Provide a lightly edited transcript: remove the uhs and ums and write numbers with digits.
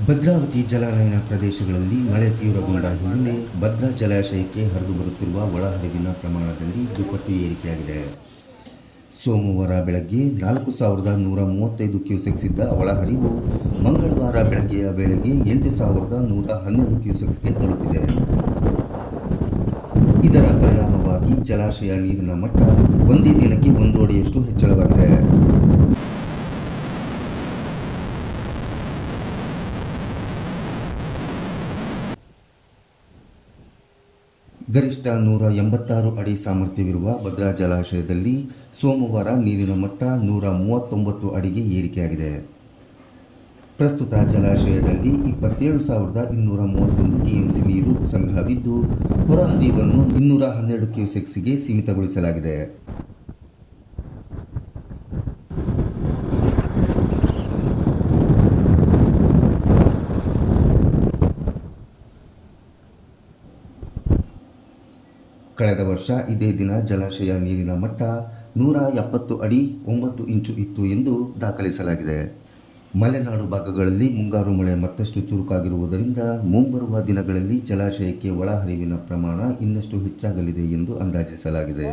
ಭದ್ರಾವತಿ ಜಲಾನಯನ ಪ್ರದೇಶಗಳಲ್ಲಿ ಮಳೆ ತೀವ್ರಗೊಂಡ ಹಿನ್ನೆಲೆ ಭದ್ರಾ ಜಲಾಶಯಕ್ಕೆ ಹರಿದು ಬರುತ್ತಿರುವ ಒಳಹರಿವಿನ ಪ್ರಮಾಣದಲ್ಲಿ ದುಪ್ಪಟ್ಟು ಏರಿಕೆಯಾಗಿದೆ. ಸೋಮವಾರ ಬೆಳಗ್ಗೆ 4,135 ಕ್ಯೂಸೆಕ್ಸ್ ಇದ್ದ ಒಳಹರಿವು ಮಂಗಳವಾರ ಬೆಳಗ್ಗೆಯ ವೇಳೆಗೆ 8,112 ಕ್ಯೂಸೆಕ್ಸ್ಗೆ ತಲುಪಿದೆ. ಇದರ ಪರಿಣಾಮವಾಗಿ ಜಲಾಶಯ ನೀರಿನ ಮಟ್ಟ ಒಂದೇ ದಿನಕ್ಕೆ 1 ಅಡಿಯಷ್ಟು ಹೆಚ್ಚಳವಾಗಿದೆ. ಗರಿಷ್ಠ 186 ಅಡಿ ಸಾಮರ್ಥ್ಯವಿರುವ ಭದ್ರಾ ಜಲಾಶಯದಲ್ಲಿ ಸೋಮವಾರ ನೀರಿನ ಮಟ್ಟ 139 ಅಡಿಗೆ ಏರಿಕೆಯಾಗಿದೆ. ಪ್ರಸ್ತುತ ಜಲಾಶಯದಲ್ಲಿ 27,231 ಟಿಎಂಸಿ ನೀರು ಸಂಗ್ರಹವಿದ್ದು, ಹೊರಹರಿವನ್ನು 212 ಕ್ಯೂಸೆಕ್ಸ್ಗೆ ಸೀಮಿತಗೊಳಿಸಲಾಗಿದೆ. ಕಳೆದ ವರ್ಷ ಇದೇ ದಿನ ಜಲಾಶಯ ನೀರಿನ ಮಟ್ಟ 170 ಅಡಿ 9 ಇಂಚು ಇತ್ತು ಎಂದು ದಾಖಲಿಸಲಾಗಿದೆ. ಮಲೆನಾಡು ಭಾಗಗಳಲ್ಲಿ ಮುಂಗಾರು ಮಳೆ ಮತ್ತಷ್ಟು ಚುರುಕಾಗಿರುವುದರಿಂದ ಮುಂಬರುವ ದಿನಗಳಲ್ಲಿ ಜಲಾಶಯಕ್ಕೆ ಒಳಹರಿವಿನ ಪ್ರಮಾಣ ಇನ್ನಷ್ಟು ಹೆಚ್ಚಾಗಲಿದೆ ಎಂದು ಅಂದಾಜಿಸಲಾಗಿದೆ.